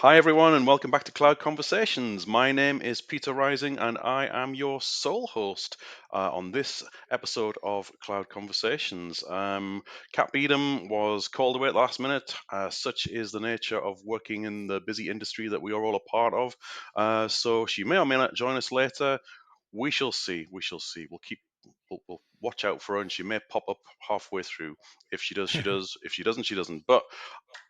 Hi, everyone, and welcome back to Cloud Conversations. My name is Peter Rising, and I am your sole host on this episode of Cloud Conversations. Kat Beedham was called away at the last minute. Such is the nature of working in the busy industry that we are all a part of. So she may or may not join us later. We shall see. We shall see. We'll watch out for her, and she may pop up halfway through. If she does, she does. If she doesn't, she doesn't. But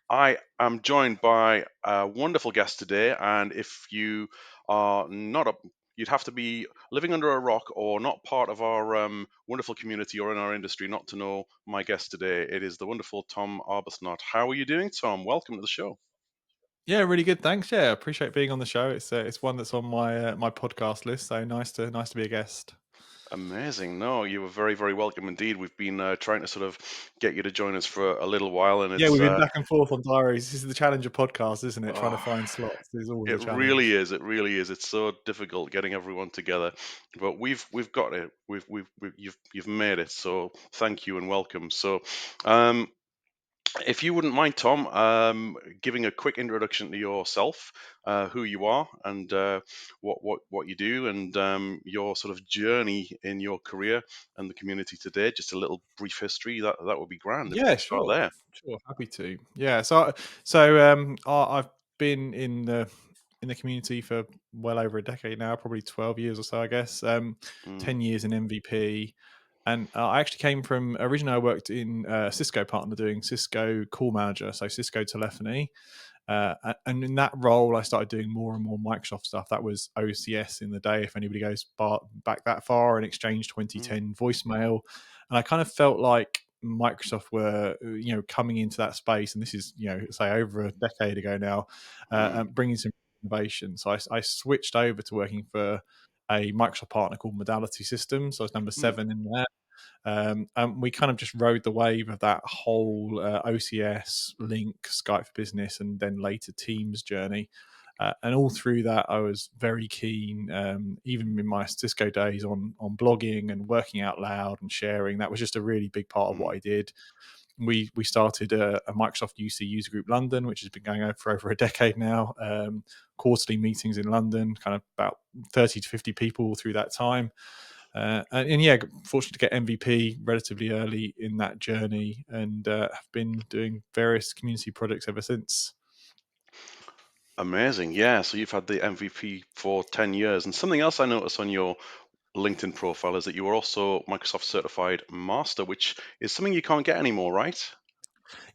I am joined by a wonderful guest today, and if you are not a, you'd have to be living under a rock or not part of our wonderful community or in our industry not to know my guest today. It is the wonderful Tom Arbuthnot. How are you doing, Tom? Welcome to the show. Yeah, really good. Thanks. Yeah, appreciate being on the show. It's one that's on my podcast list. So nice to be a guest. Amazing. No, you were very, very welcome indeed. We've been trying to sort of get you to join us for a little while, and Yeah, it's we've been back and forth on diaries. This is the challenge of podcasts, isn't it? Trying to oh, find slots is always it a really challenge. is. It really is. It's so difficult getting everyone together, but we've got it. You've made it. So thank you and welcome. So, um, if you wouldn't mind, Tom, giving a quick introduction to yourself, who you are, and what you do, and your sort of journey in your career and the community today. Just a little brief history. That would be grand if we Yeah, could start sure, there. sure. Happy to. Yeah. I've been in the community for well over a decade now, probably 12 years or so, I guess. Mm, 10 years in MVP. And I actually came from originally I worked in Cisco partner doing Cisco call manager, so Cisco telephony. And in that role, I started doing more and more Microsoft stuff. That was OCS in the day, if anybody goes back that far, and Exchange mm, 2010 voicemail. And I kind of felt like Microsoft were, coming into that space, and this is, say over a decade ago now, mm, and bringing some innovation. So I switched over to working for a Microsoft partner called Modality Systems. So I was number mm, 7 in there. And we kind of just rode the wave of that whole OCS, Lync, Skype for Business, and then later Teams journey. And all through that, I was very keen, even in my Cisco days, on blogging and working out loud and sharing. That was just a really big part of mm, what I did. We started a Microsoft UC user group London, which has been going on for over a decade now. Quarterly meetings in London, kind of about 30 to 50 people through that time. And yeah, fortunate to get MVP relatively early in that journey, and have been doing various community projects ever since. Amazing. Yeah. So you've had the MVP for 10 years. And something else I noticed on your LinkedIn profile is that you were also Microsoft Certified Master, which is something you can't get anymore, right?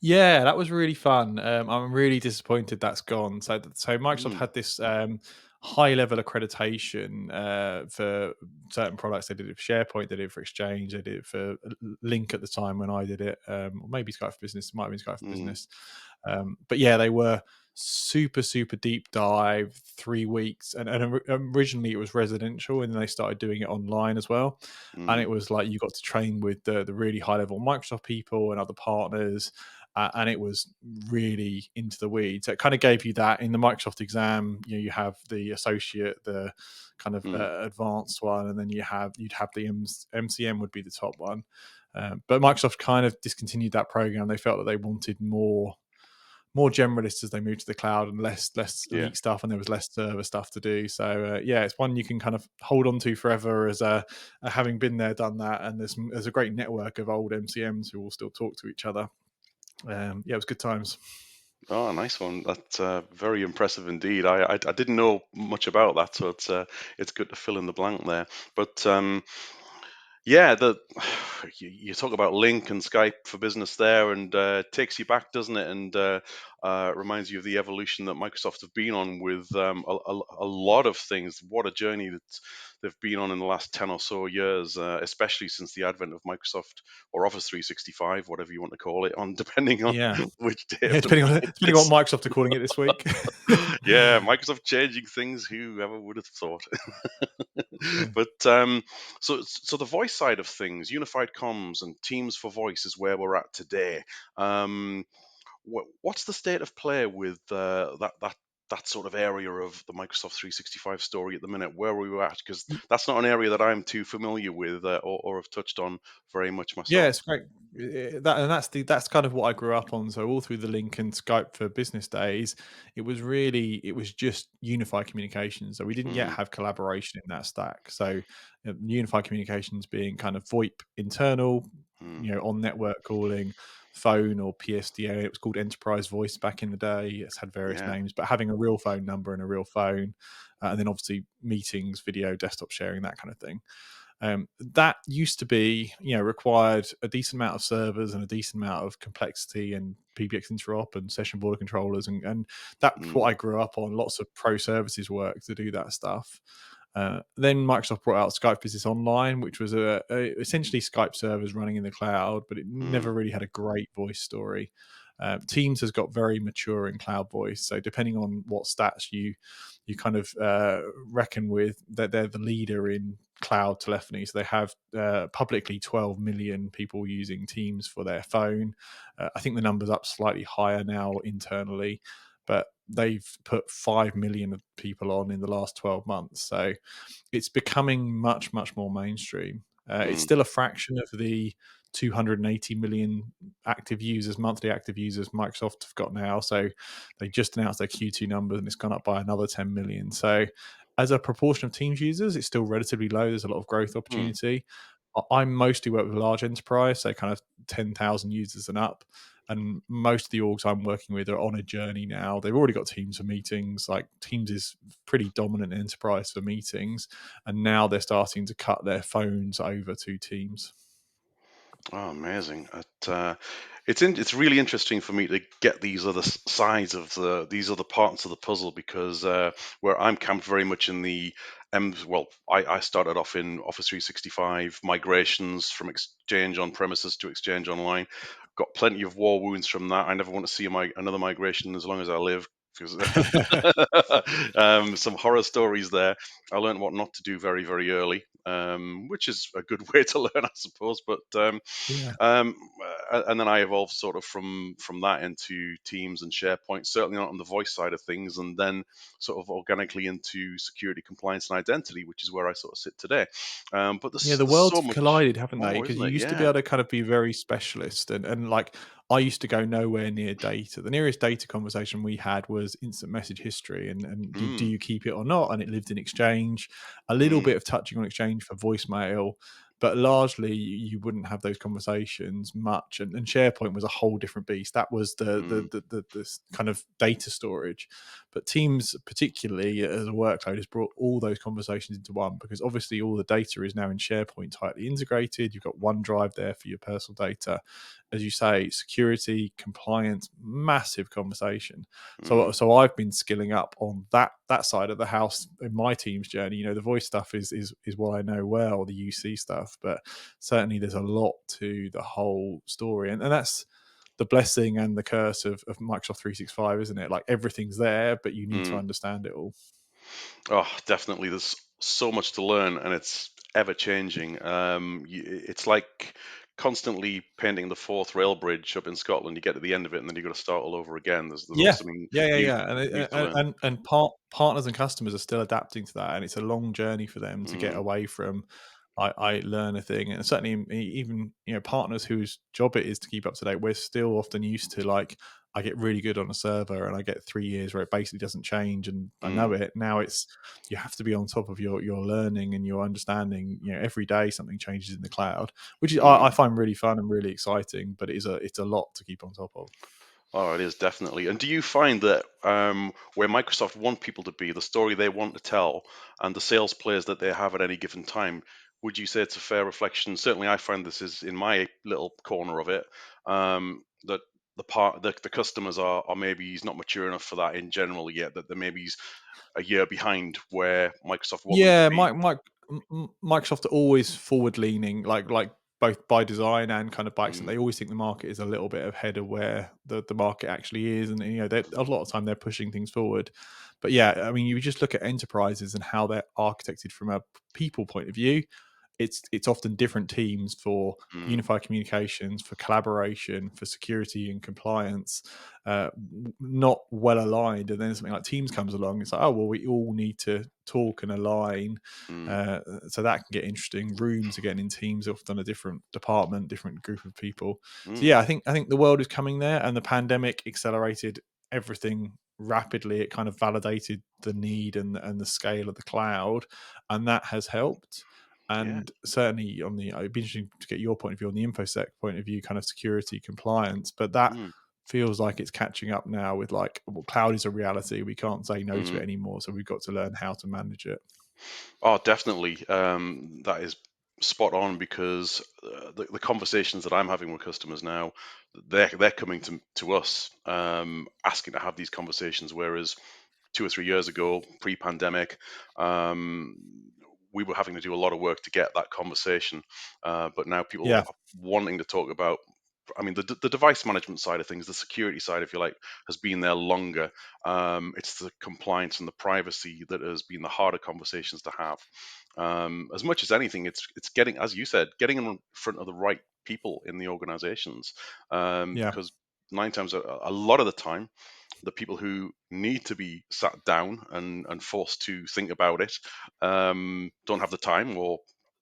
Yeah, that was really fun. I'm really disappointed that's gone. So Microsoft Mm, had this high level accreditation for certain products. They did it for SharePoint, they did it for Exchange, they did it for Link at the time when I did it, or maybe Skype for Business. It might have been Skype for mm, Business. But yeah, they were super deep dive, 3 weeks, and originally it was residential, and then they started doing it online as well. And mm, it was like you got to train with the really high level Microsoft people and other partners, and it was really into the weeds. So it kind of gave you that in the Microsoft exam. You have the associate, the kind of mm, advanced one, and then you'd have the MCM would be the top one. But Microsoft kind of discontinued that program. They felt that they wanted more generalist as they moved to the cloud, and less yeah. elite stuff, and there was less server stuff to do. So yeah, it's one you can kind of hold on to forever as having been there, done that, and there's a great network of old MCMs who all still talk to each other. Yeah, it was good times. Oh, nice one. That's very impressive indeed. I didn't know much about that, so it's good to fill in the blank there. But yeah, you talk about Lync and Skype for Business there, and it takes you back, doesn't it? And reminds you of the evolution that Microsoft have been on with a lot of things. What a journey that they've been on in the last 10 or so years, especially since the advent of Microsoft or Office 365, whatever you want to call it, on depending on Yeah, which day yeah. of the Depending on week it depending on is. what Microsoft are calling it this week. Yeah, Microsoft changing things. Whoever would have thought? But so the voice side of things, unified comms and Teams for voice is where we're at today. What's the state of play with that that sort of area of the Microsoft 365 story at the minute, where we were at, because that's not an area that I'm too familiar with, or have touched on very much Yeah, myself. it's great. That's kind of what I grew up on. So all through the Lync and Skype for business days, it was just unified communications. So we didn't yet Mm, have collaboration in that stack. So unified communications being kind of VoIP internal, mm, on network calling, phone or PSDA. It was called Enterprise Voice back in the day. It's had various yeah. names, but having a real phone number and a real phone, and then obviously meetings, video, desktop sharing, that kind of thing. That used to be, required a decent amount of servers and a decent amount of complexity and PBX interop and session border controllers, and that's Mm, what I grew up on. Lots of pro services work to do that stuff. Then Microsoft brought out Skype Business Online, which was essentially Skype servers running in the cloud, but it mm, never really had a great voice story. Teams has got very mature in cloud voice, so depending on what stats you kind of reckon with, that they're the leader in cloud telephony. So they have publicly 12 million people using Teams for their phone. I think the number's up slightly higher now internally, but they've put 5 million people on in the last 12 months. So it's becoming much, much more mainstream. It's mm, still a fraction of the 280 million active users, monthly active users Microsoft have got now. So they just announced their Q2 numbers and it's gone up by another 10 million. So as a proportion of Teams users, it's still relatively low. There's a lot of growth mm. opportunity. I mostly work with large enterprise, so kind of 10,000 users and up. And most of the orgs I'm working with are on a journey now. They've already got Teams for meetings. Like Teams is pretty dominant enterprise for meetings, and now they're starting to cut their phones over to Teams. Oh, amazing! It's really interesting for me to get these other sides of these other parts of the puzzle, because where I'm camped very much in the well, I started off in Office 365 migrations from Exchange on premises to Exchange Online. Got plenty of war wounds from that. I never want to see another migration as long as I live. Because some horror stories there. I learned what not to do very, very early, which is a good way to learn, I suppose. But Yeah. and then I evolved sort of from that into Teams and SharePoint, certainly not on the voice side of things, and then sort of organically into security, compliance, and identity, which is where I sort of sit today. But Yeah, the there's so worlds have much collided, haven't they? more, Because isn't you it? used to be Yeah. able to kind of be very specialist, and like I used to go nowhere near data. The nearest data conversation we had was instant message history, and do Mm, you keep it or not? And it lived in Exchange, a little mm, bit of touching on Exchange for voicemail, but largely you wouldn't have those conversations much. And SharePoint was a whole different beast. That was mm, the kind of data storage. But Teams, particularly as a workload, has brought all those conversations into one, because obviously all the data is now in SharePoint tightly integrated. You've got OneDrive there for your personal data. As you say, security, compliance, massive conversation. So mm, so I've been skilling up on that side of the house in my Team's journey. The voice stuff is what I know well, the UC stuff, but certainly there's a lot to the whole story, and that's the blessing and the curse of Microsoft 365, isn't it? Like everything's there, but you need to mm. understand it all. Oh, definitely. There's so much to learn, and it's ever changing. It's like constantly painting the fourth rail bridge up in Scotland. You get to the end of it, and then you got to start all over again. There's always Yeah, something yeah, yeah, new yeah, and new to learn. partners and customers are still adapting to that, and it's a long journey for them to get Mm, away from. I learn a thing, and certainly even partners whose job it is to keep up to date. We're still often used to, like, I get really good on a server, and I get 3 years where it basically doesn't change, and I know mm, it. Now it's you have to be on top of your learning and your understanding. Every day something changes in the cloud, which is I mm. find really fun and really exciting, but it's a lot to keep on top of. Oh, it is definitely. And do you find that where Microsoft want people to be, the story they want to tell, and the sales players that they have at any given time, would you say it's a fair reflection? Certainly, I find this is in my little corner of it, that the customers are maybe he's not mature enough for that in general yet. That maybe he's a year behind where Microsoft want them to Yeah, be. Microsoft are always forward leaning, like both by design and kind of by accident. Mm, They always think the market is a little bit ahead of where the market actually is, and a lot of time they're pushing things forward. But yeah, I mean, you just look at enterprises and how they're architected from a people point of view. it's often different teams for mm, unified communications, for collaboration, for security and compliance, not well aligned. And then something like Teams comes along, it's like, oh well, we all need to talk and align. mm, So that can get interesting. Rooms are getting in teams, often a different department, different group of people. So mm, yeah, I think the world is coming there, and the pandemic accelerated everything rapidly. It kind of validated the need and the scale of the cloud, and that has helped. yeah. And certainly on the, it'd be interesting to get your point of view on the infosec point of view, kind of security compliance, but that Mm, feels like it's catching up now with like, well, cloud is a reality, we can't say no to mm. it anymore, so we've got to learn how to manage it. Oh, definitely. That is spot on because the conversations that I'm having with customers now, they're coming to us asking to have these conversations, whereas 2 or 3 years ago, pre-pandemic, um, we were having to do a lot of work to get that conversation. But now people Yeah, are wanting to talk about. I mean, the device management side of things, the security side, if you like, has been there longer. It's the compliance and the privacy that has been the harder conversations to have. As much as anything, it's getting, as you said, getting in front of the right people in the organizations, yeah. because nine times a lot of the time the people who need to be sat down and forced to think about it don't have the time, or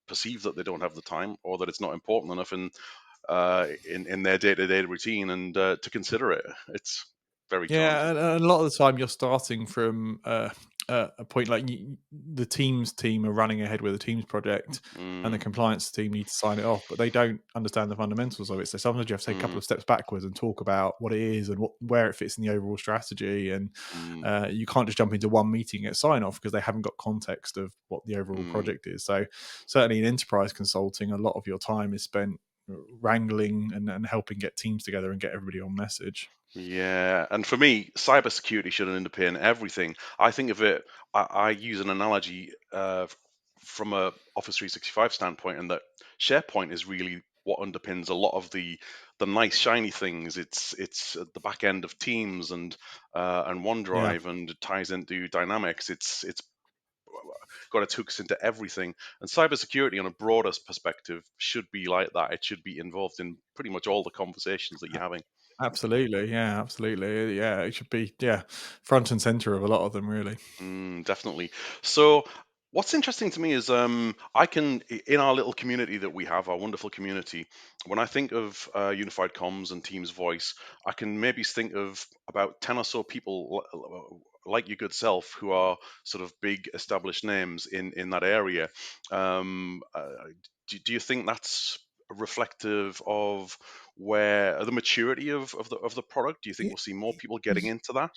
perceive that they don't have the time, or that it's not important enough in their day-to-day routine, and to consider it. It's very challenging. Yeah, and a lot of the time you're starting from a point like the Teams team are running ahead with a Teams project, and the Mm, compliance team need to sign it off, but they don't understand the fundamentals of it. So sometimes you have to take a couple mm, of steps backwards and talk about what it is and where it fits in the overall strategy. And mm, you can't just jump into one meeting and get sign off because they haven't got context of what the overall mm. project is. So certainly in enterprise consulting, a lot of your time is spent wrangling and helping get teams together and get everybody on message. Yeah, and for me, cybersecurity should underpin everything. I think of it. I use an analogy from a Office 365 standpoint, and that SharePoint is really what underpins a lot of the nice shiny things. It's at the back end of Teams and Yeah. OneDrive, and it ties into Dynamics. It's got its hooks into everything. And cybersecurity, on a broader perspective, should be like that. It should be involved in pretty much all the conversations that you're having. Absolutely, yeah, absolutely, yeah. It should be, yeah, front and center of a lot of them, really. Definitely. So, what's interesting to me is in our little community that we have, our wonderful community, when I think of unified comms and Teams voice, I can maybe think of about 10 or so people like your good self who are sort of big established names in that area. Um, uh, do you think that's reflective of where the maturity of the product? Do you think Y- we'll see more people getting y- into that?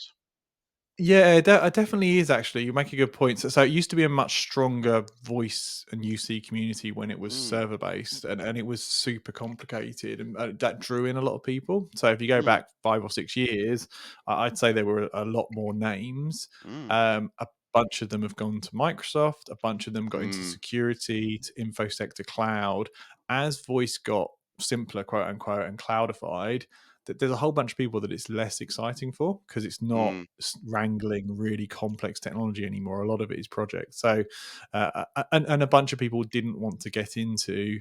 Yeah, it definitely is. Actually, you make a good point. So it used to be a much stronger voice and UC community when it was Mm, server based, and it was super complicated, and that drew in a lot of people. So if you go mm. back 5 or 6 years, I'd say there were a lot more names. Mm, A bunch of them have gone to Microsoft. A bunch of them got into mm, security, to infosec, to cloud. As voice got simpler, quote unquote, and cloudified, there's a whole bunch of people that it's less exciting for because it's not mm, wrangling really complex technology anymore. A lot of it is projects. So, and a bunch of people didn't want to get into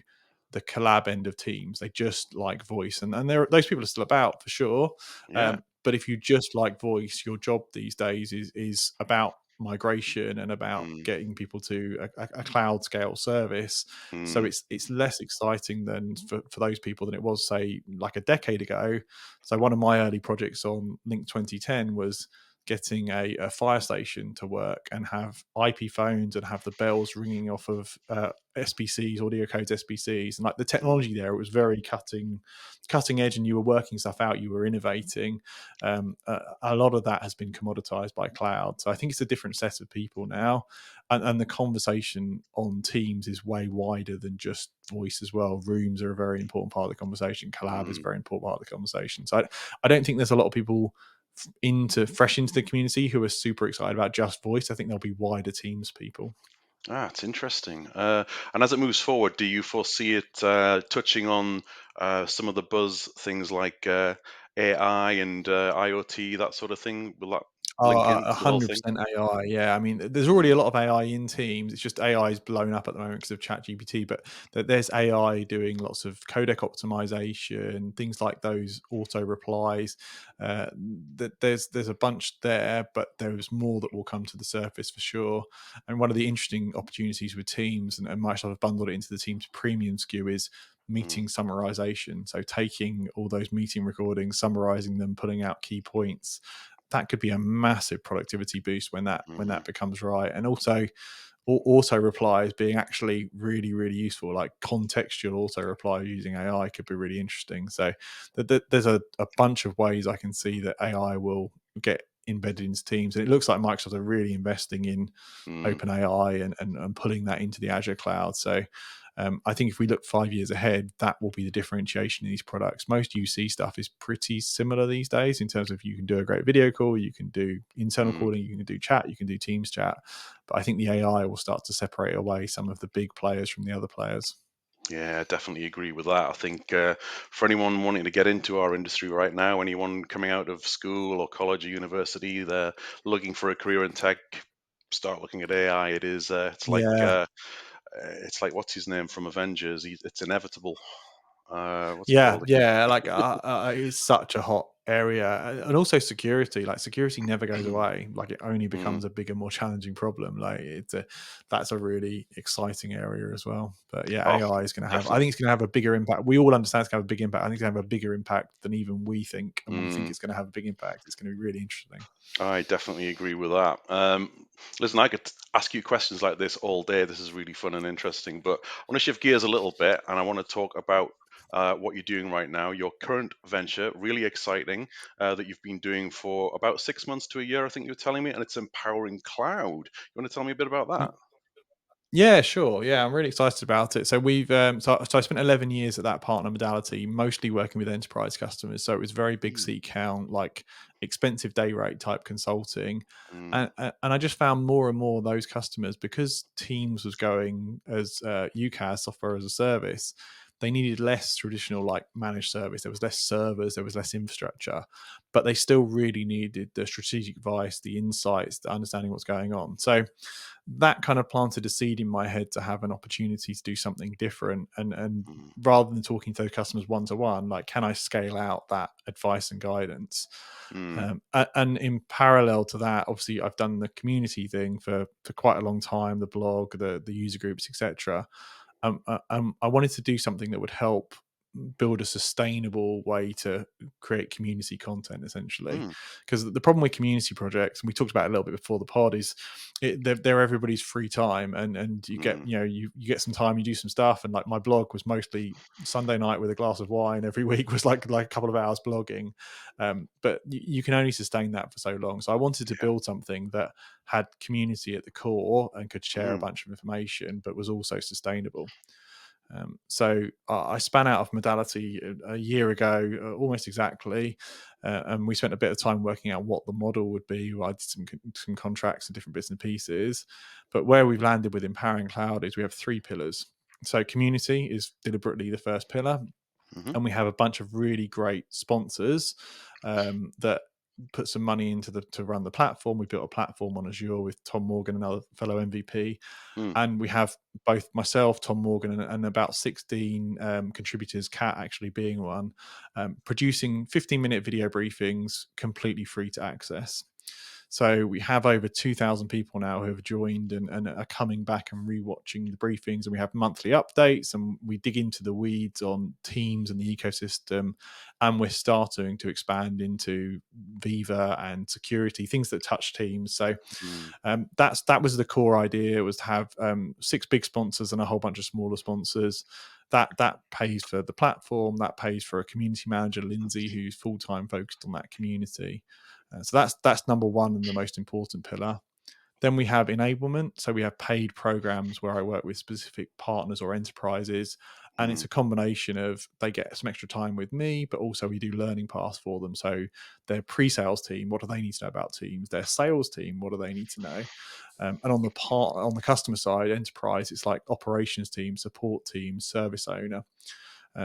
the collab end of Teams. They just like voice, and those people are still about for sure. yeah. But if you just like voice, your job these days is about migration and about Mm, getting people to a cloud scale service. So mm, it's less exciting than for those people than it was, say, like a decade ago. So one of my early projects on Lync 2010 was getting a fire station to work and have IP phones and have the bells ringing off of SBCs, audio codes SBCs, and like the mm, technology there, it was very cutting edge, and you were working stuff out, you were innovating. A lot of that has been commoditized by cloud, so I think it's a different set of people now, and the conversation on Teams is way wider than just voice as well. Rooms are a very important part of the conversation. Collab is a mm. very important part of the conversation. So I don't think there's a lot of people fresh into the community who are super excited about just voice. I think there'll be wider Teams people. It's interesting. And as it moves forward, do you foresee it touching on some of the buzz things like AI and IoT, that sort of thing? Will that? link A into the whole hundred thing? percent AI. Yeah, I mean, there's already Mm, a lot of AI in Teams. It's just AI is blown up at the moment because of ChatGPT. But there's AI doing lots of codec optimization, things like those auto replies. There's a bunch there, but there's more that will come to the surface for sure. And one of the interesting opportunities with Teams, and Microsoft have bundled it into the Teams premium SKU, is mm, meeting summarization. So taking all those meeting recordings, summarizing them, pulling out key points, that could be a massive productivity boost when mm, that becomes right. And also auto replies being actually really really useful, like contextual auto reply using AI could be really interesting. So there's a bunch of ways I can see that AI will get embedded into Teams, and it looks like Microsoft are really investing in mm, OpenAI and pulling that into the Azure cloud. So I think if we look 5 years ahead, that will be the differentiation in these products. Most UC stuff is pretty similar these days in terms of you can do a great video call, you can do internal mm. calling, you can do chat, you can do Teams chat. But I think the AI will start to separate away some of the big players from the other players. Yeah, I definitely agree with that. I think for anyone wanting to get into our industry right now, anyone coming out of school or college or university, they're looking for a career in tech, start looking at AI. It is, Yeah, it's like what's his name from Avengers? It's inevitable. What's it yeah, called? yeah. Like it's such a hot area, and also security. Like security never goes away. Like it only Mm, becomes a bigger, more challenging problem. Like that's a really exciting area as well. But yeah, oh, AI is going to have. I definitely. think it's going to have a bigger impact. We all understand it's going to have a big impact. I think it's going to have a bigger impact than even we think. And we think Mm. it's going to have a big impact. It's going to be really interesting. I definitely agree with that. Listen, I could ask you questions like this all day. This is really fun and interesting, but I want to shift gears a little bit and I want to talk about what you're doing right now, your current venture, really exciting, that you've been doing for about 6 months to a year, I think you were telling me, and it's Empowering Cloud. You want to tell me a bit about that? Yeah, sure. Yeah, I'm really excited about it. So so I spent 11 years at that partner modality, mostly working with enterprise customers. So it was very big Mm, seat count, like expensive day rate type consulting. mm, And I just found more and more of those customers, because Teams was going as UCaaS, software as a service. They needed less traditional like managed service. There was less servers, there was less infrastructure, but they still really needed the strategic advice, the insights, the understanding what's going on. So that kind of planted a seed in my head to have an opportunity to do something different, and mm, rather than talking to customers one to one, like, can I scale out that advice and guidance? mm, And in parallel to that, obviously I've done the community thing for quite a long time, the blog, the user groups, etc. I wanted to do something that would help build a sustainable way to create community content, essentially. mm, Because the problem with community projects, and we talked about it a little bit before the pod, is they're everybody's free time, and you get, mm. you get some time, you do some stuff. And like my blog was mostly Sunday night with a glass of wine every week, was like a couple of hours blogging. But you can only sustain that for so long. So I wanted to Yeah. build something that had community at the core and could share a Mm, bunch of information, but was also sustainable. So I span out of modality a year ago, almost exactly, and we spent a bit of time working out what the model would be. I did some contracts and different bits and pieces, but where we've landed with Empowering Cloud is we have three pillars. So community is deliberately the first pillar, mhm, and we have a bunch of really great sponsors that put some money into to run the platform. We built a platform on Azure with Tom Morgan, another fellow MVP, mm, and we have both myself, Tom Morgan, and about 16 contributors, Kat actually being one, producing 15-minute video briefings completely free to access. So we have over 2,000 people now who have joined and are coming back and rewatching the briefings, and we have monthly updates, and we dig into the weeds on teams and the ecosystem, and we're starting to expand into Viva and security, things that touch teams. So mm, that was the core idea, was to have six big sponsors and a whole bunch of smaller sponsors. That pays for the platform, that pays for a community manager, Lindsay, who's full-time focused on that community. So that's number one and the most important pillar. Then we have enablement. So we have paid programs where I work with specific partners or enterprises. And it's mm, a combination of, they get some extra time with me, but also we do learning paths for them. So their pre-sales team, what do they need to know about teams? Their sales team, what do they need to know? And on the customer side, enterprise, it's like operations team, support team, service owner.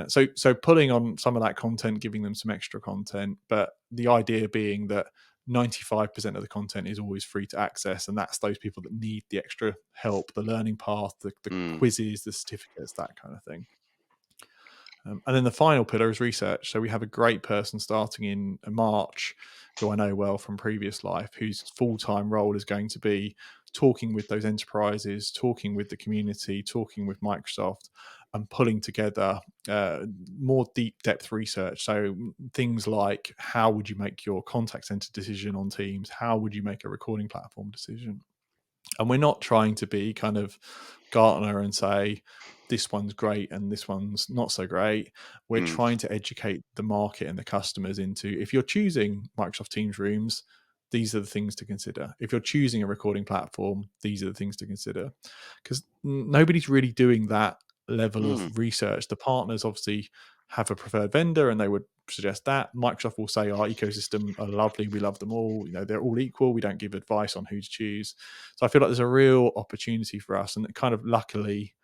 So pulling on some of that content, giving them some extra content, but the idea being that 95% of the content is always free to access, and that's those people that need the extra help, the learning path, the Mm. quizzes, the certificates, that kind of thing. And then the final pillar is research. So we have a great person starting in March, who I know well from previous life, whose full-time role is going to be talking with those enterprises, talking with the community, talking with Microsoft, and pulling together more deep depth research. So things like, how would you make your contact center decision on Teams? How would you make a recording platform decision? And we're not trying to be kind of Gartner and say this one's great and this one's not so great. We're Mm. trying to educate the market and the customers into, if you're choosing Microsoft Teams rooms, these are the things to consider. If you're choosing a recording platform, these are the things to consider. Because nobody's really doing that level of Mm. research. The partners obviously have a preferred vendor and they would suggest that. Microsoft will say our ecosystem are lovely, we love them all, they're all equal, we don't give advice on who to choose. So I feel like there's a real opportunity for us, and kind of luckily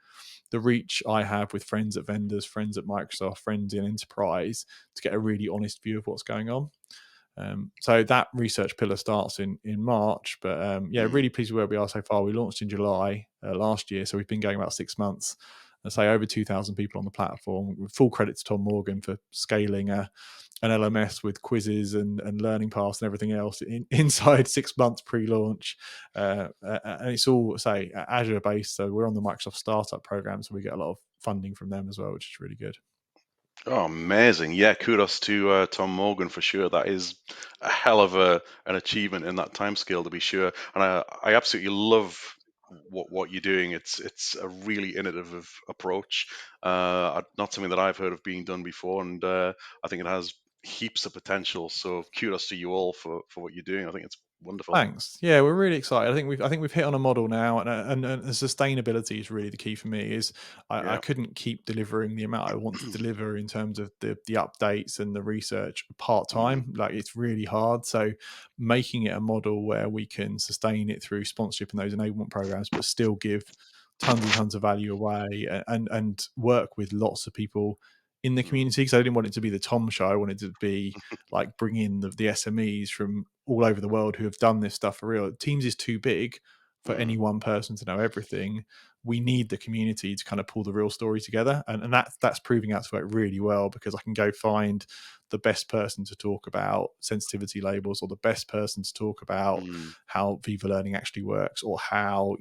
the reach I have with friends at vendors, friends at Microsoft, friends in enterprise, to get a really honest view of what's going on. So that research pillar starts in March, but yeah, Mm. really pleased with where we are so far. We launched in July last year, so we've been going about 6 months. I say over 2,000 people on the platform. Full credit to Tom Morgan for scaling an LMS with quizzes and learning paths and everything else inside 6 months pre-launch. And it's all, say, Azure based, so we're on the Microsoft Startup program, so we get a lot of funding from them as well, which is really good. Oh, amazing. Yeah, kudos to Tom Morgan for sure. That is a hell of an achievement in that timescale, to be sure. And I absolutely love what you're doing. It's a really innovative approach. Not something that I've heard of being done before, and I think it has heaps of potential. So kudos to you all for what you're doing. I think it's wonderful. Thanks. Yeah, we're really excited. I think we've hit on a model now, and sustainability is really the key for me. Is I Yeah. couldn't keep delivering the amount I want to deliver in terms of the updates and the research part Mm. time. Like, it's really hard. So making it a model where we can sustain it through sponsorship and those enablement programs, but still give tons and tons of value away, and work with lots of people in the Mm. community. Because I didn't want it to be the Tom show. I wanted it to be like bring in the SMEs from all over the world who have done this stuff for real. Teams is too big for Mm. any one person to know everything. We need the community to kind of pull the real story together, and that's proving out to work really well, because I can go find the best person to talk about sensitivity labels, or the best person to talk about Mm. how Viva Learning actually works, or how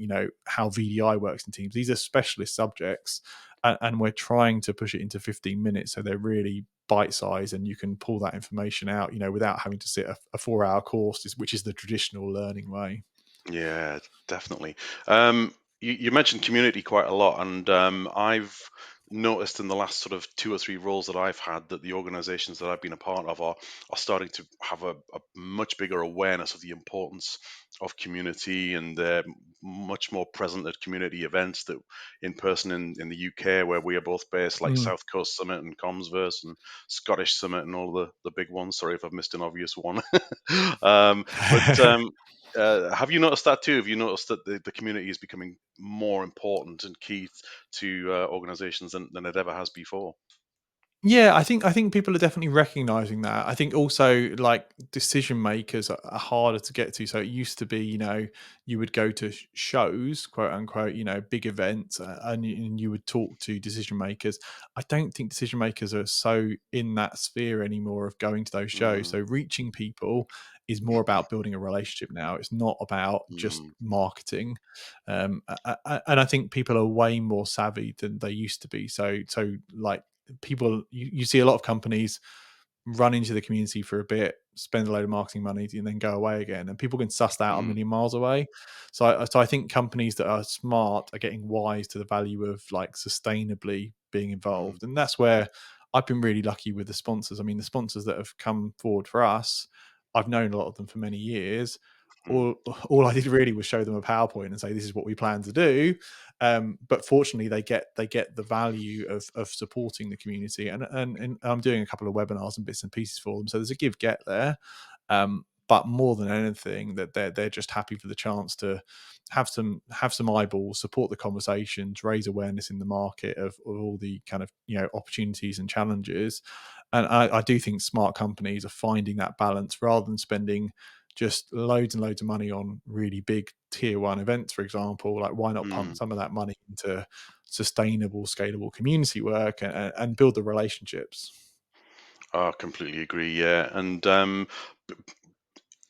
how VDI works in Teams. These are specialist subjects, and we're trying to push it into 15 minutes, so they're really bite size, and you can pull that information out without having to sit a 4-hour course, which is the traditional learning way. Yeah, definitely. You mentioned community quite a lot, and I've noticed in the last sort of 2 or 3 roles that I've had that the organizations that I've been a part of are starting to have a much bigger awareness of the importance of community, and they're much more present at community events that in person in the UK, where we are both based, like Mm. South Coast Summit and Comsverse and Scottish Summit and all the big ones. Sorry if I've missed an obvious one. But have you noticed that too? Have you noticed that the community is becoming more important and key to organizations than it ever has before? Yeah, I think people are definitely recognizing that. I think also, like, decision makers are harder to get to. So it used to be, you would go to shows, quote unquote, big events, and you would talk to decision makers. I don't think decision makers are so in that sphere anymore of going to those shows. Mm. So reaching people is more about building a relationship now. It's not about just Mm. marketing. And I think people are way more savvy than they used to be. So like, people, you see a lot of companies run into the community for a bit, spend a load of marketing money, and then go away again, and people can suss that out a Mm. million miles away. So I think companies that are smart are getting wise to the value of, like, sustainably being Mm. involved, and that's where I've been really lucky with the sponsors. I mean, the sponsors that have come forward for us, I've known a lot of them for many years. Mm. All I did really was show them a PowerPoint and say, this is what we plan to do. But fortunately, they get the value of supporting the community, and I'm doing a couple of webinars and bits and pieces for them. So there's a give get there. But more than anything, that they're just happy for the chance to have some eyeballs, support the conversations, raise awareness in the market of all the kind of opportunities and challenges. And I do think smart companies are finding that balance, rather than spending just loads and loads of money on really big tier one events, for example. Like, why not pump Mm. some of that money into sustainable, scalable community work and build the relationships? I completely agree. Yeah, and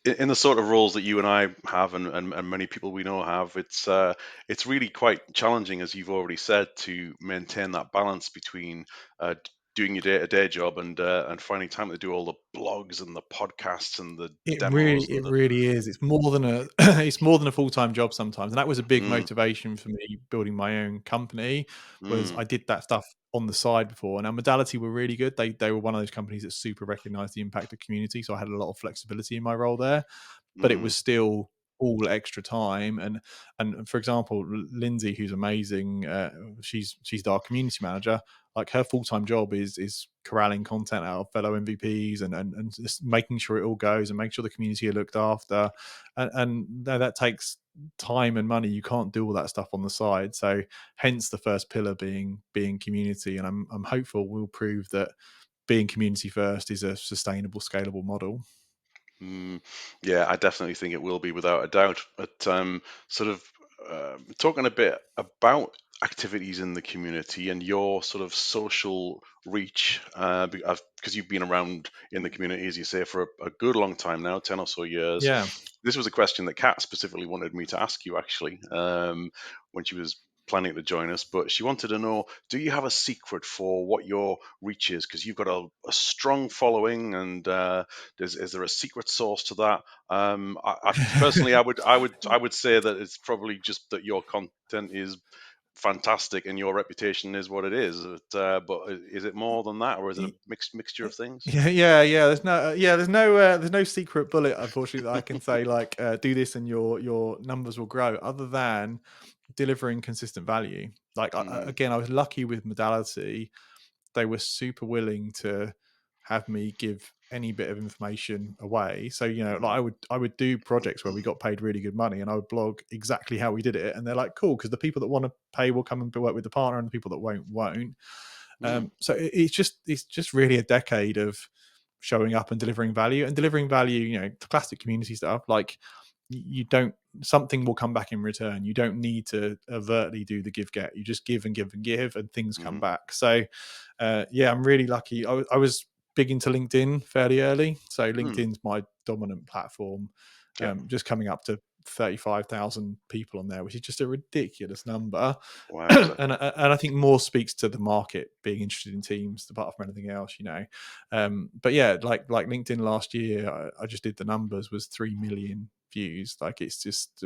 in the sort of roles that you and I have, and many people we know have, it's really quite challenging, as you've already said, to maintain that balance between doing your day-to-day job and finding time to do all the blogs and the podcasts and the demos It and the. really is. It's more than a it's more than a full-time job sometimes. And that was a big Mm, motivation for me building my own company, was mm, I did that stuff on the side before. And our Modality were really good. They were one of those companies that super recognized the impact of community. So I had a lot of flexibility in my role there, but it mm, was still all extra time. And for example, Lindsay, who's amazing, she's our community manager. Like, her full-time job is corralling content out of fellow MVPs and just making sure it all goes and make sure the community are looked after. And that takes time and money. You can't do all that stuff on the side. So hence the first pillar being community. And I'm hopeful we'll prove that being community first is a sustainable, scalable model. mm. Yeah, I definitely think it will be without a doubt. But sort of talking a bit about activities in the community and your sort of social reach, because you've been around in the community, as you say, for a good long time now, 10 or so years. Yeah. This was a question that Kat specifically wanted me to ask you, actually, when she was planning to join us. But she wanted to know, do you have a secret for what your reach is? Because you've got a strong following, and is there a secret sauce to that? Personally, I would say that it's probably just that your content is fantastic and your reputation is what it is. But is it more than that, or is it a mixture of things? Yeah. There's no secret bullet, unfortunately, that I can say, like, do this and your numbers will grow, other than delivering consistent value. Like, Mm, again, I was lucky with Modality. They were super willing to have me give any bit of information away. So, like, mm, I would do projects where we got paid really good money, and I would blog exactly how we did it, and they're like, cool, because the people that want to pay will come and work with the partner, and the people that won't. mm, So it's just really a decade of showing up and delivering value, and delivering value. The classic community stuff, like, you don't, something will come back in return. You don't need to overtly do the give get. You just give and give and give, and things come mm, back. So yeah, I'm really lucky. I was big into LinkedIn fairly early, so mm. LinkedIn's my dominant platform. Yeah. Just coming up to 35,000 people on there, which is just a ridiculous number. Wowza. And I think more speaks to the market being interested in teams apart from anything else. But yeah, like LinkedIn last year, I just did the numbers, was 3 million views. Like, it's just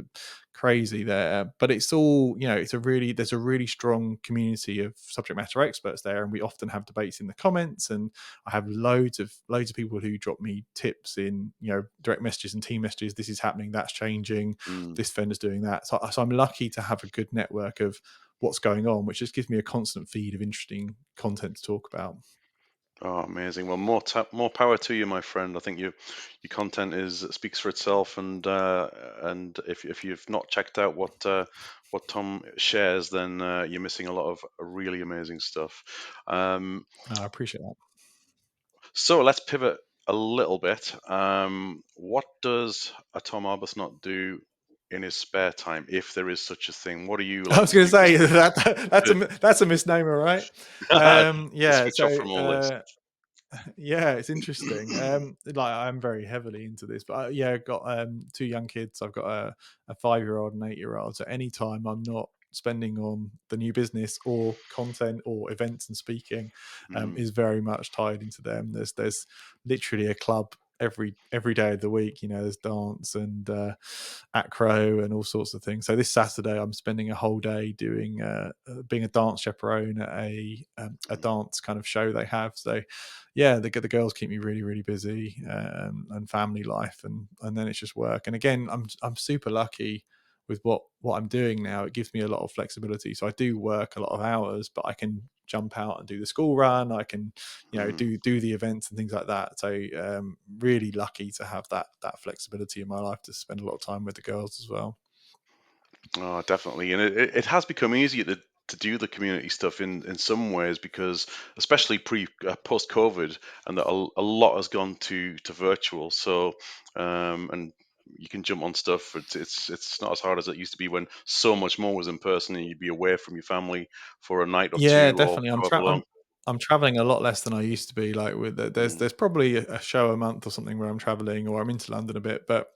crazy there. But it's all, there's a really strong community of subject matter experts there, and we often have debates in the comments. And I have loads of people who drop me tips in, direct messages and team messages. This is happening, that's changing, Mm. this vendor's doing that. So I'm lucky to have a good network of what's going on, which just gives me a constant feed of interesting content to talk about. Oh, amazing. Well, more power to you, my friend. I think your content is speaks for itself, and if you've not checked out what Tom shares, then you're missing a lot of really amazing stuff. Um, I appreciate that. so let's pivot a little bit. What does a Tom Arbuthnot do in his spare time, if there is such a thing? What do you I like was to going to do say to, that's a misnomer, right? to Yeah. switch off So from all this? yeah, it's interesting. Like, I'm very heavily into this, but yeah, I've got two young kids. I've got a 5-year-old and 8-year-old. So anytime I'm not spending on the new business or content or events and speaking, Mm, is very much tied into them. There's literally a club every day of the week. There's dance and acro and all sorts of things. So this Saturday I'm spending a whole day doing being a dance chaperone at a mm, dance kind of show they have. So yeah, the girls keep me really, really busy, and family life, and then it's just work. And again, I'm super lucky with what I'm doing now. It gives me a lot of flexibility. So I do work a lot of hours, but I can jump out and do the school run. I can, mm. do the events and things like that. So really lucky to have that flexibility in my life to spend a lot of time with the girls as well. Oh, definitely, and it has become easier to do the community stuff in some ways, because especially pre post COVID, and that a lot has gone to virtual. So and you can jump on stuff. It's not as hard as it used to be when so much more was in person and you'd be away from your family for a night or Yeah, two or definitely. however long. I'm traveling a lot less than I used to be. Like with Mm, there's probably a show a month or something where I'm traveling, or I'm into London a bit. But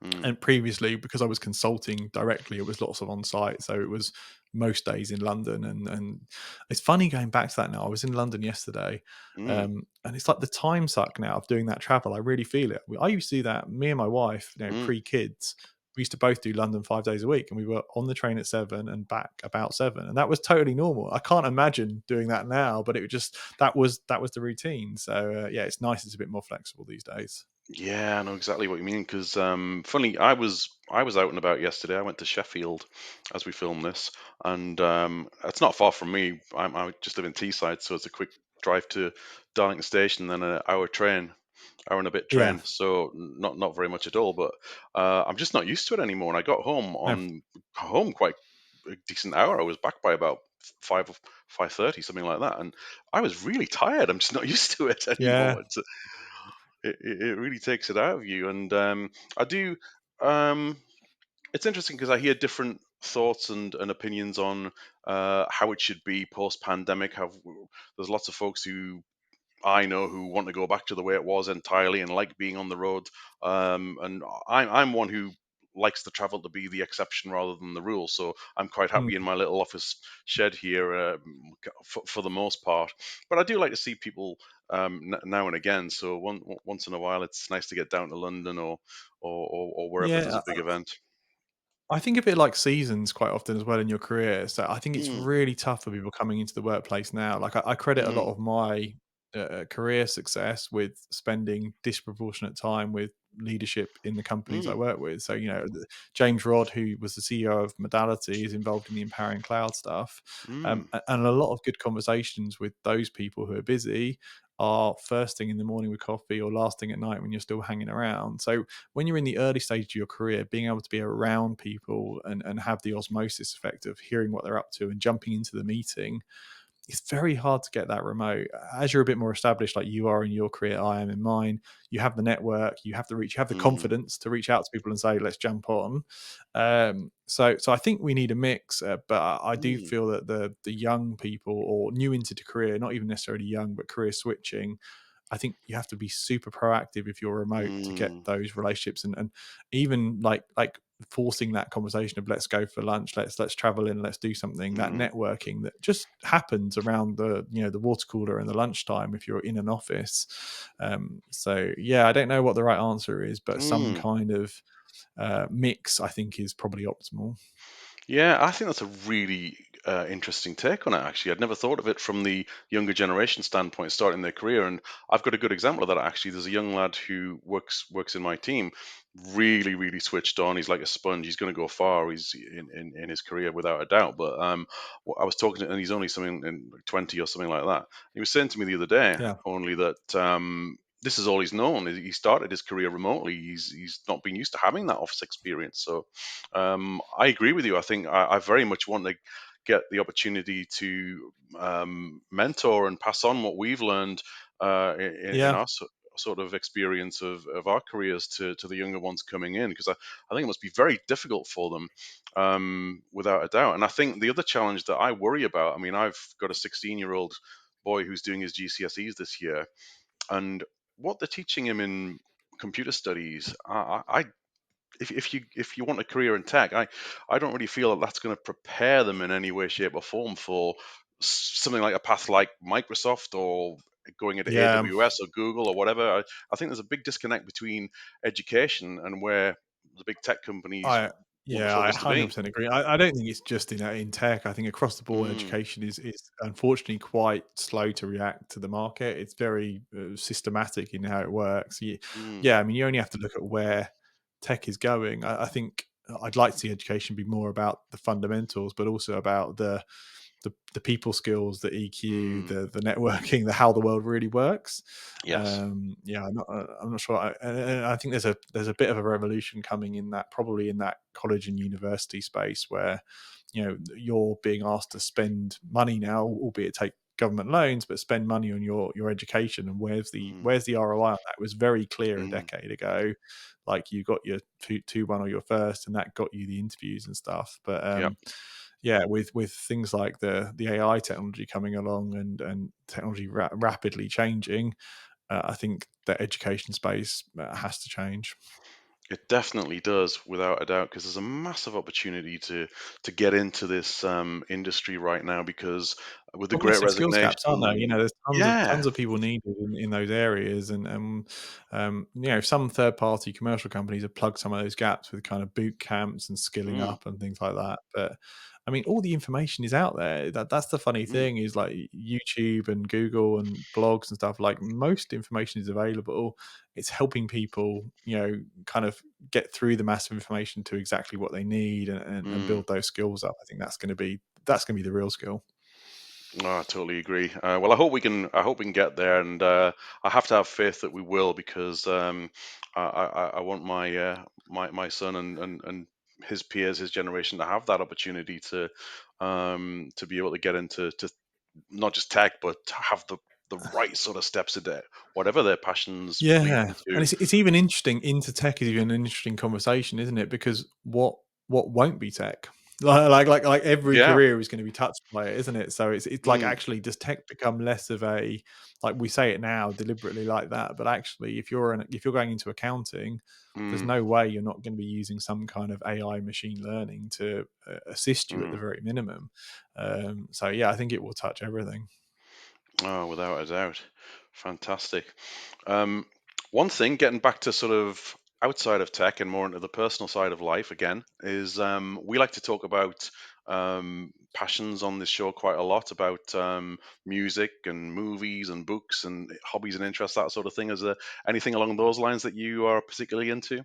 mm, and previously, because I was consulting directly, it was lots of on site. So it was most days in London, and it's funny going back to that now. I was in London yesterday, mm, and it's like the time suck now of doing that travel. I really feel it. I used to do that. Me and my wife, mm. pre kids, we used to both do London 5 days a week, and we were on the train at 7 and back about 7, and that was totally normal. I can't imagine doing that now, but it was just that was the routine. So yeah, it's nice. It's a bit more flexible these days. Yeah, I know exactly what you mean. Because funny, I was out and about yesterday. I went to Sheffield as we filmed this, and it's not far from me. I just live in Teesside, so it's a quick drive to Darlington Station, then an hour train, hour and a bit Yeah. train. So not very much at all. But I'm just not used to it anymore. And I got No. home quite a decent hour. I was back by about 5:30, something like that, and I was really tired. I'm just not used to it Yeah. anymore. It really takes it out of you. And I do. Um, it's interesting because I hear different thoughts and opinions on how it should be post pandemic. There's lots of folks who I know who want to go back to the way it was entirely and like being on the road. And I'm one who likes the travel to be the exception rather than the rule. So I'm quite happy in Mm. my little office shed here for the most part. But I do like to see people now and again. So once in a while, it's nice to get down to London or wherever there's Yeah, a big event. I think of it like seasons quite often as well in your career. So I think it's Mm, really tough for people coming into the workplace now. Like I credit a lot mm, of my career success with spending disproportionate time with leadership in the companies I mm, work with. So James Rod, who was the CEO of Modality, is involved in the Empowering Cloud stuff, mm, and a lot of good conversations with those people who are busy are first thing in the morning with coffee or last thing at night when you're still hanging around. So when you're in the early stage of your career, being able to be around people and have the osmosis effect of hearing what they're up to and jumping into the meeting, it's very hard to get that remote. As you're a bit more established, like you are in your career, I am in mine, you have the network, you have the reach, you have the mm, confidence to reach out to people and say, let's jump on. So I think we need a mix, but I do mm, feel that the young people or new into the career, not even necessarily young, but career switching, I think you have to be super proactive if you're remote to get mm, those relationships and even like forcing that conversation of let's go for lunch, let's travel in, let's do something, that mm, networking that just happens around the water cooler and the lunchtime if you're in an office. So yeah, I don't know what the right answer is, but some mm. kind of mix I think is probably optimal. Yeah, I think that's a really interesting take on it, actually. I'd never thought of it from the younger generation standpoint, starting their career. And I've got a good example of that, actually. There's a young lad who works in my team, really, really switched on. He's like a sponge. He's going to go far. He's in his career without a doubt. But I was talking to, and he's only something in like 20 or something like that. He was saying to me the other day, Yeah. only that this is all he's known. He started his career remotely. He's not been used to having that office experience. So I agree with you. I think I very much want to get the opportunity to mentor and pass on what we've learned in Yeah. our sort of experience of our careers to the younger ones coming in, because I think it must be very difficult for them, without a doubt. And I think the other challenge that I worry about, I mean, I've got a 16-year-old boy who's doing his GCSEs this year, and what they're teaching him in computer studies, if you want a career in tech, I don't really feel that that's going to prepare them in any way, shape, or form for something like a path like Microsoft or going into Yeah. AWS or Google or whatever. I think there's a big disconnect between education and where the big tech companies I want the Yeah, I focus to be. 100% agree. I don't think it's just in tech. I think across the board, Mm, education is unfortunately quite slow to react to the market. It's very systematic in how it works. mm, Yeah, I mean, you only have to look at where tech is going. I think I'd like to see education be more about the fundamentals, but also about the people skills, the EQ, mm, the networking, the how the world really works. yes. Yeah, I'm not sure. And I think there's a bit of a revolution coming in that, probably in that college and university space where you're being asked to spend money now, albeit take government loans, but spend money on your education. And Mm, where's the ROI on that? It was very clear a mm, decade ago. Like, you got your two one or your first, and that got you the interviews and stuff. But yep. yeah, with things like the AI technology coming along, and technology rapidly changing, I think the education space has to change. It definitely does, without a doubt, because there's a massive opportunity to get into this industry right now. Because with the Well, Great massive skills gaps, aren't there? Resignation, There's yeah, tons of people needed in those areas, and some third party commercial companies have plugged some of those gaps with kind of boot camps and skilling mm, up and things like that. But I mean, all the information is out there. That's the funny mm, thing, is like YouTube and Google and blogs and stuff. Like, most information is available. It's helping people, kind of get through the massive information to exactly what they need, and mm. build those skills up. I think that's going to be the real skill. Oh, I totally agree. Well, I hope we can. I hope we can get there, and I have to have faith that we will, because I want my son and his peers, his generation, to have that opportunity to be able to get into to not just tech, but to have the right sort of steps into whatever their passions lead Yeah, them and to. it's even interesting. Into tech is even an interesting conversation, isn't it? Because what won't be tech? Like every Yeah. career is going to be touched by it, isn't it? So it's like, Mm, actually, does tech become less of a, like, we say it now deliberately like that, but actually, if you're going into accounting, there's mm, no way you're not going to be using some kind of AI machine learning to assist you at the mm. very minimum. So yeah, I think it will touch everything. Oh, without a doubt. Fantastic. Um, One thing, getting back to sort of outside of tech and more into the personal side of life again, is we like to talk about passions on this show quite a lot, about music and movies and books and hobbies and interests, that sort of thing. Is there anything along those lines that you are particularly into?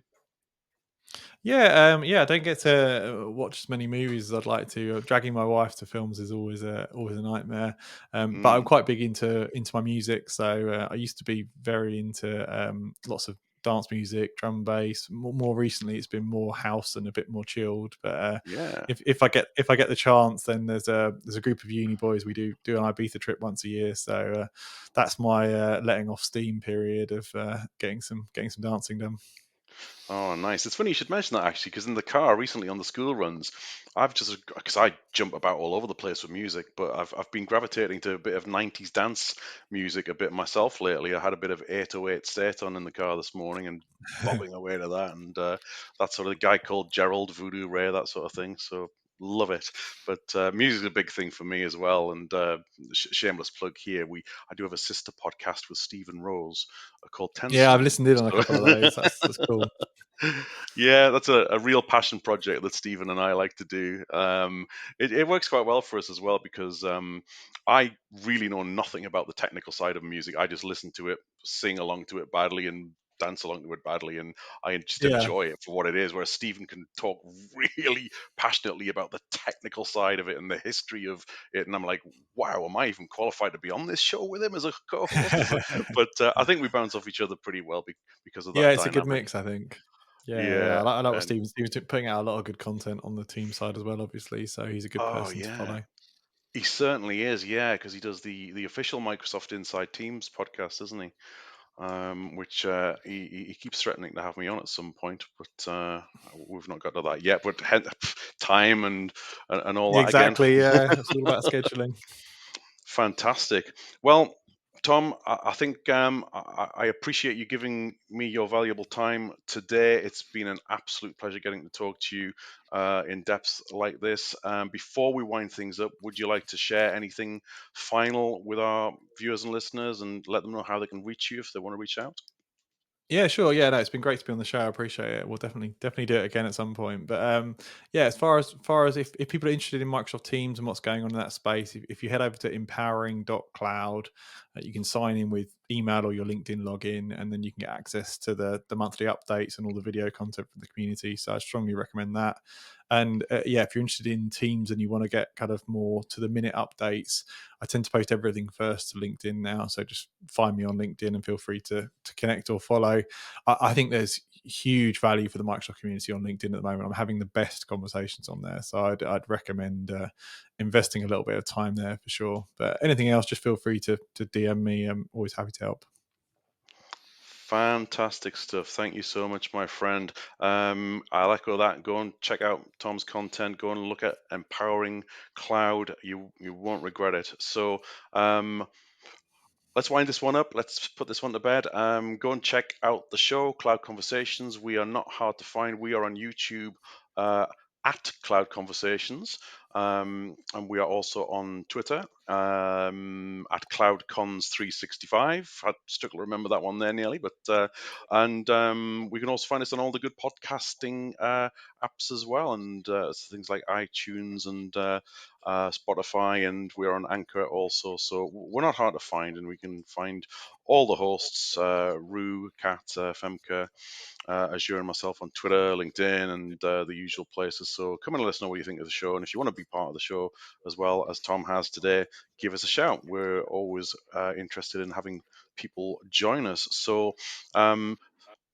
Yeah, I don't get to watch as many movies as I'd like to. Dragging my wife to films is always a nightmare. But I'm Mm, quite big into my music. So I used to be very into lots of dance music, drum and bass. More recently, it's been more house and a bit more chilled. But yeah. if I get the chance, then there's a group of uni boys. We do an Ibiza trip once a year. So that's my letting off steam period of getting some dancing done. Oh, nice. It's funny you should mention that, actually, because in the car recently on the school runs, I've just, because I jump about all over the place with music, but I've been gravitating to a bit of 90s dance music a bit myself lately. I had a bit of 808 state on in the car this morning and bobbing away to that, and that sort of guy called Gerald Voodoo Ray, that sort of thing. So love it. But music's a big thing for me as well. And shameless plug here, we I do have a sister podcast with Stephen Rose called 10 Yeah, I've Songs. listened in on a So couple of those. That's cool. yeah, that's a real passion project that Stephen and I like to do. It works quite well for us as well, because I really know nothing about the technical side of music. I just listen to it, sing along to it badly, and dance along to it badly, and I just Yeah. enjoy it for what it is. Whereas Stephen can talk really passionately about the technical side of it and the history of it, and I'm like, wow, am I even qualified to be on this show with him as a co-host? But I think we bounce off each other pretty well because of Yeah, that it's a good dynamic. mix, I think. Yeah. Yeah, I like what and Steven's putting out a lot of good content on the team side as well, obviously. So he's a good oh person to yeah, follow. he certainly is. Yeah, because he does the official Microsoft Inside Teams podcast, doesn't he? Which he keeps threatening to have me on at some point, but we've not got to that yet. But time and all Yeah, that again. exactly. Yeah, it's all about scheduling. Fantastic. Well, Tom, I think I appreciate you giving me your valuable time today. It's been an absolute pleasure getting to talk to you in depth like this. Before we wind things up, would you like to share anything final with our viewers and listeners, and let them know how they can reach you if they want to reach out? Yeah, sure. Yeah, no, it's been great to be on the show. I appreciate it. We'll definitely do it again at some point. But yeah, as far as if people are interested in Microsoft Teams and what's going on in that space, if you head over to Empowering.Cloud, you can sign in with email or your LinkedIn login, and then you can get access to the monthly updates and all the video content from the community. So I strongly recommend that. And yeah, if you're interested in Teams and you want to get kind of more to the minute updates, I tend to post everything first to LinkedIn now. So just find me on LinkedIn and feel free to connect or follow. I think there's huge value for the Microsoft community on LinkedIn at the moment. I'm having the best conversations on there. So I'd recommend investing a little bit of time there for sure. But anything else, just feel free to DM me. I'm always happy to help. Fantastic stuff. Thank you so much, my friend. I'll echo that. Go and check out Tom's content. Go and look at Empowering Cloud. You won't regret it. So let's wind this one up. Let's put this one to bed. Go and check out the show, Cloud Conversations. We are not hard to find. We are on YouTube uh, at Cloud Conversations. And we are also on Twitter at CloudCons365. I struggle to remember that one there nearly, but and we can also find us on all the good podcasting apps as well, and things like iTunes and Spotify, and we're on Anchor also. So we're not hard to find, and we can find all the hosts: Rue, Kat, Femke, Azure, and myself on Twitter, LinkedIn, and the usual places. So come and let us know what you think of the show, and if you want to be part of the show as well as Tom has today, give us a shout. We're always interested in having people join us. So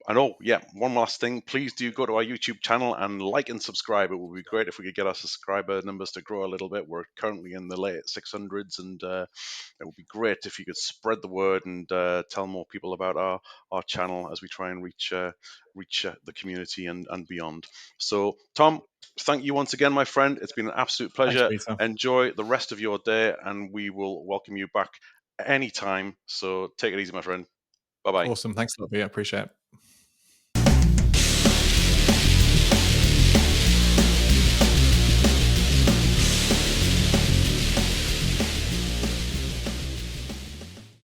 and oh, yeah, one last thing. Please do go to our YouTube channel and like and subscribe. It would be great if we could get our subscriber numbers to grow a little bit. We're currently in the late 600s, and it would be great if you could spread the word and tell more people about our channel as we try and reach the community and beyond. So, Tom, thank you once again, my friend. It's been an absolute Thanks, pleasure. Peter. Enjoy the rest of your day, and we will welcome you back anytime. So, take it easy, my friend. Bye bye. Awesome. Thanks a lot, Peter. Appreciate it.